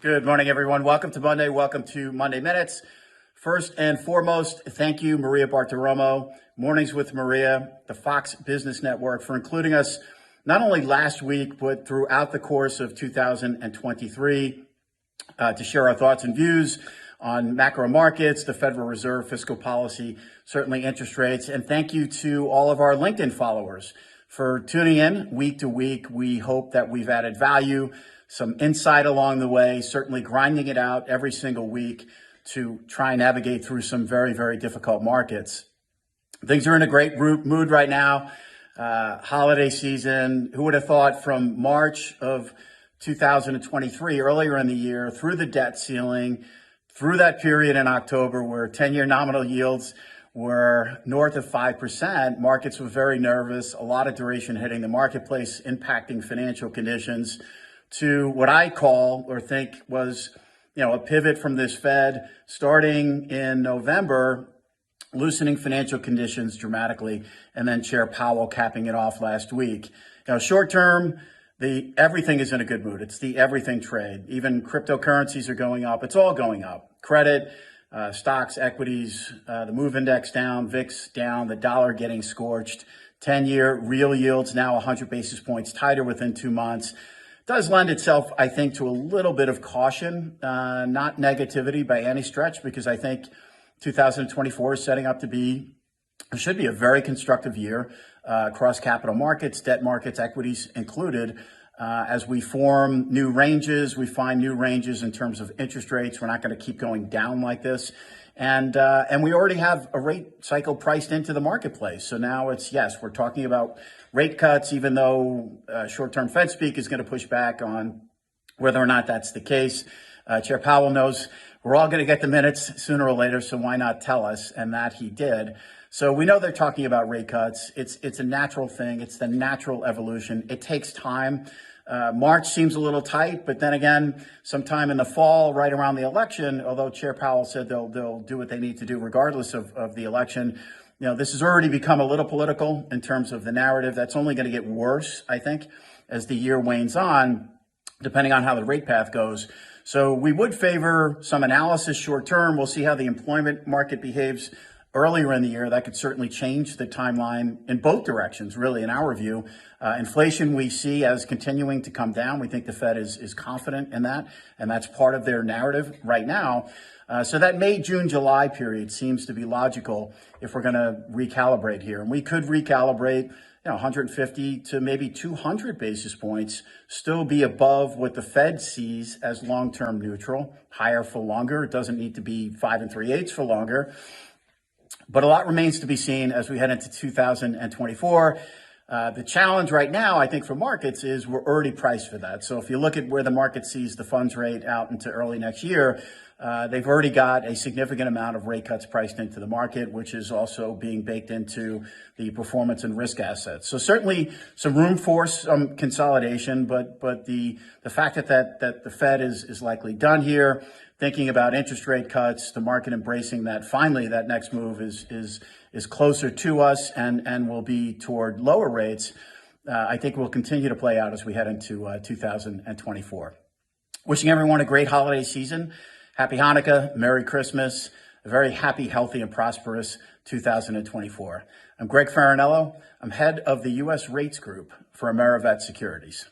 Good morning, everyone. Welcome to Monday. Welcome to Monday Minutes. First and foremost, thank you, Maria Bartiromo, Mornings with Maria, the Fox Business Network, for including us not only last week, but throughout the course of 2023 to share our thoughts and views on macro markets, the Federal Reserve, fiscal policy, certainly interest rates. And thank you to all of our LinkedIn followers for tuning in week to week. We hope that we've added value, some insight along the way, certainly grinding it out every single week to try and navigate through some very, very difficult markets. Things are in a great mood right now. Holiday season. Who would have thought from March of 2023, earlier in the year, through the debt ceiling, through that period in October where 10-year nominal yields were north of 5%, markets were very nervous, a lot of duration hitting the marketplace, impacting financial conditions, to what I call or think was, a pivot from this Fed starting in November, loosening financial conditions dramatically, and then Chair Powell capping it off last week. Short term, everything is in a good mood. It's the everything trade. Even cryptocurrencies are going up. It's all going up. Credit, stocks, equities, the MOVE index down, VIX down, the dollar getting scorched. 10-year real yields now 100 basis points tighter within 2 months. Does lend itself, I think, to a little bit of caution, not negativity by any stretch, because I think 2024 is setting up to should be a very constructive year across capital markets, debt markets, equities included. As we form new ranges, we find new ranges in terms of interest rates. We're not going to keep going down like this. And we already have a rate cycle priced into the marketplace. So now we're talking about rate cuts, even though short-term Fed speak is going to push back on whether or not that's the case. Chair Powell knows we're all going to get the minutes sooner or later, so why not tell us? And that he did. So we know they're talking about rate cuts. It's a natural thing. It's the natural evolution. It takes time. March seems a little tight, but then again, sometime in the fall, right around the election, although Chair Powell said they'll do what they need to do regardless of the election, this has already become a little political in terms of the narrative. That's only going to get worse, I think, as the year wanes on, depending on how the rate path goes. So we would favor some analysis short term. We'll see how the employment market behaves earlier in the year. That could certainly change the timeline in both directions, really, in our view. Inflation we see as continuing to come down. We think the Fed is confident in that, and that's part of their narrative right now. So that May, June, July period seems to be logical if we're going to recalibrate here. And we could recalibrate 150 to maybe 200 basis points, still be above what the Fed sees as long-term neutral, higher for longer. It doesn't need to be 5 3/8 for longer. But a lot remains to be seen as we head into 2024. The challenge right now, I think, for markets is we're already priced for that. So if you look at where the market sees the funds rate out into early next year, they've already got a significant amount of rate cuts priced into the market, which is also being baked into the performance and risk assets. So certainly some room for some consolidation, but the fact that the Fed is likely done here, thinking about interest rate cuts, the market embracing that finally that next move is closer to us and will be toward lower rates, I think will continue to play out as we head into 2024. Wishing everyone a great holiday season. Happy Hanukkah, Merry Christmas, a very happy, healthy, and prosperous 2024. I'm Greg Faranello. I'm head of the U.S. Rates Group for AmeriVet Securities.